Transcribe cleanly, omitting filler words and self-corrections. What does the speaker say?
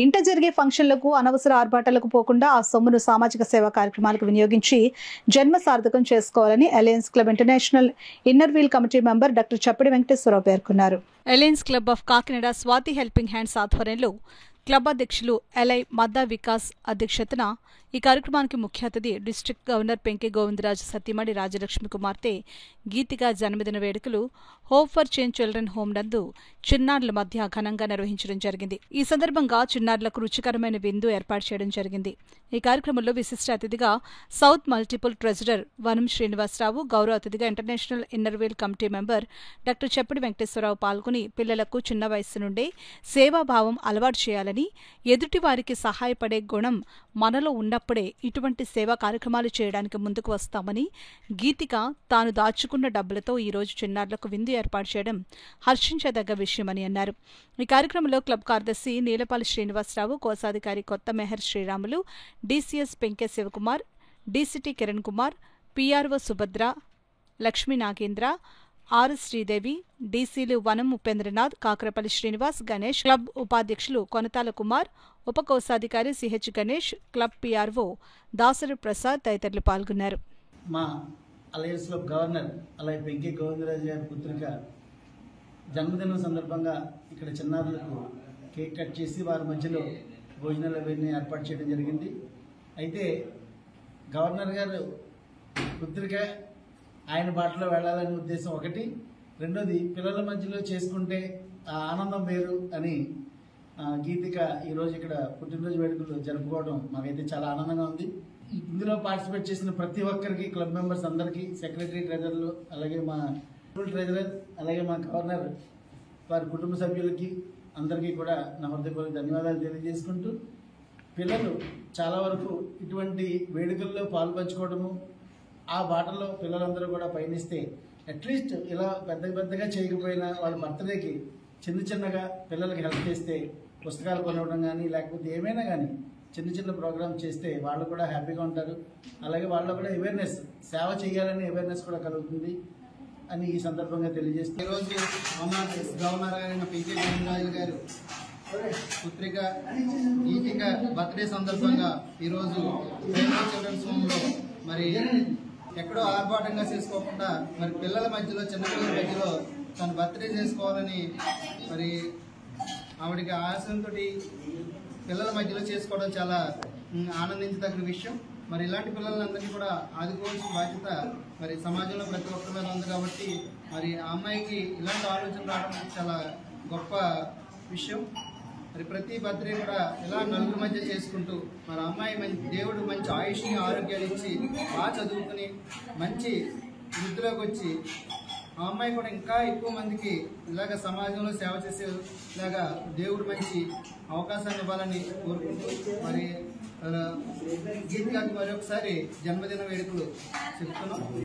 ఇంట జరిగే ఫంక్షన్లకు అనవసర ఆర్భాటాలకు పోకుండా ఆ సొమ్మును సామాజిక సేవా కార్యక్రమాలకు వినియోగించి జన్మ సార్థకం చేసుకోవాలని alliance club international inner wheel committee member doctor Chappidi Venkateswararao పేర్కొన్నారు. Alliance club of Kakinada Swathi helping hands ఆధ్వర్యంలో క్లబ్ అధ్యక్షులు ఎల్ఐ మద్దా వికాస్ అధ్యక్షతన ఈ కార్యక్రమానికి ముఖ్య అతిథి డిస్ట్రిక్ట్ గవర్నర్ పెంకి గోవిందరాజు సతీమణి రాజలక్ష్మి కుమార్తె గీతిక జన్మదిన వేడుకలు hope for change children home నందు చిన్నారుల మధ్య ఘనంగా నిర్వహించడం జరిగింది. ఈ సందర్భంగా చిన్నారులకు రుచికరమైన విందు ఏర్పాటు చేయడం జరిగింది. ఈ కార్యక్రమంలో విశిష్ట అతిథిగా సౌత్ మల్టిపుల్ ట్రెజరర్ వనం శ్రీనివాసరావు, గౌరవ అతిథిగా international inner wheel committee member doctor Chappidi Venkateswararao పాల్గొని పిల్లలకు చిన్న వయస్సు నుండే సేవాభావం అలవాటు చేయాలని, ఎదుటివారికి సహాయపడే గుణం మనలో ఉన్నప్పుడే ఇటువంటి సేవా కార్యక్రమాలు చేయడానికి ముందుకు వస్తామని, గీతిక తాను దాచుకున్న డబ్బులతో ఈరోజు చిన్నారులకు విందు ఏర్పాటు చేయడం హర్షించదగ్గ విషయమని అన్నారు. ఈ కార్యక్రమంలో క్లబ్ కార్యదర్శి నీలపాలి శ్రీనివాసరావు, కోశాధికారి Kotha Mehar Sriramulu, DCS Penke Sivakumar, DCT Kiran Kumar, PRO Subhadra, Lakshmi Nagendra, R Sridevi, డీసీలు వనం ఉపేంద్రనాథ్, కాకరపల్లి శ్రీనివాస్, గణేష్, క్లబ్ ఉపాధ్యక్షులు కొనతాల కుమార్, ఉప కోశాధికారి CH Ganesh, club PRO Dasari Prasad తదితరులు పాల్గొన్నారు. మా అలయన్స్ క్లబ్ గవర్నర్ అలాగే పెంకి గోవిందరాజు గారి పుత్రిక జన్మదినం సందర్భంగా ఇక్కడ చిన్నారులకు కేక్ కట్ చేసి వారి మధ్యలో భోజనాలు అవన్నీ ఏర్పాటు చేయడం జరిగింది. అయితే గవర్నర్ గారు పుత్రిక ఆయన బాటలో వెళ్లాలనే ఉద్దేశం ఒకటి, రెండోది పిల్లల మధ్యలో చేసుకుంటే ఆ ఆనందం వేరు అని గీతిక ఈరోజు ఇక్కడ పుట్టినరోజు వేడుకలు జరుపుకోవడం మాకైతే చాలా ఆనందంగా ఉంది. ఇందులో పార్టిసిపేట్ చేసిన ప్రతి ఒక్కరికి, క్లబ్ మెంబర్స్ అందరికీ, సెక్రటరీ ట్రెజరర్లు, అలాగే మా ట్రెజరర్, అలాగే మా గవర్నర్ వారి కుటుంబ సభ్యులకి అందరికీ కూడా నా హృదయపూర్వక ధన్యవాదాలు తెలియజేసుకుంటూ, పిల్లలు చాలా వరకు ఇటువంటి వేడుకల్లో పాల్పంచుకోవడము, ఆ బాటలో పిల్లలందరూ కూడా పయనిస్తే అట్లీస్ట్ ఇలా పెద్దగా చేయకపోయినా వాళ్ళ బర్త్డేకి చిన్నగా పిల్లలకి హెల్ప్ చేస్తే, పుస్తకాలు కొనవడం కానీ లేకపోతే ఏమైనా కానీ చిన్న ప్రోగ్రామ్ చేస్తే వాళ్ళు కూడా హ్యాపీగా ఉంటారు. అలాగే వాళ్ళలో కూడా అవేర్నెస్, సేవ చేయాలనే అవేర్నెస్ కూడా కలుగుతుంది అని ఈ సందర్భంగా తెలియజేస్తే, ఈరోజు గవర్నర్ గారైన పెంకే గోవిందరాజు గారు పుత్రిక గీతిక బర్త్డే సందర్భంగా ఈరోజు చిల్డ్రన్స్ హోమ్లో మరి ఎక్కడో ఆర్భాటంగా చేసుకోకుండా మరి పిల్లల మధ్యలో, చిన్నపిల్లల మధ్యలో తను బర్త్డే చేసుకోవాలని మరి ఆవిడకి ఆశయంతో పిల్లల మధ్యలో చేసుకోవడం చాలా ఆనందించదగిన విషయం. మరి ఇలాంటి పిల్లలందరినీ కూడా ఆదుకోవాల్సిన బాధ్యత మరి సమాజంలో ప్రతి ఒక్కరి మీద ఉంది కాబట్టి మరి ఆ అమ్మాయికి ఇలాంటి ఆలోచన రావడం చాలా గొప్ప విషయం. మరి ప్రతి బర్త్డే కూడా ఇలా నలుగురి మధ్య చేసుకుంటూ మరి అమ్మాయి దేవుడు మంచి ఆయుష్ని, ఆరోగ్యాలు ఇచ్చి బాగా చదువుకుని మంచి వృద్ధిలోకి వచ్చి ఆ అమ్మాయి కూడా ఇంకా ఎక్కువ మందికి ఇలాగ సమాజంలో సేవ చేసేలాగా దేవుడు మంచి అవకాశాన్ని ఇవ్వాలని కోరుకుంటూ మరి గీతికకి మరొకసారి జన్మదిన వేడుకలు చెప్తున్నాం.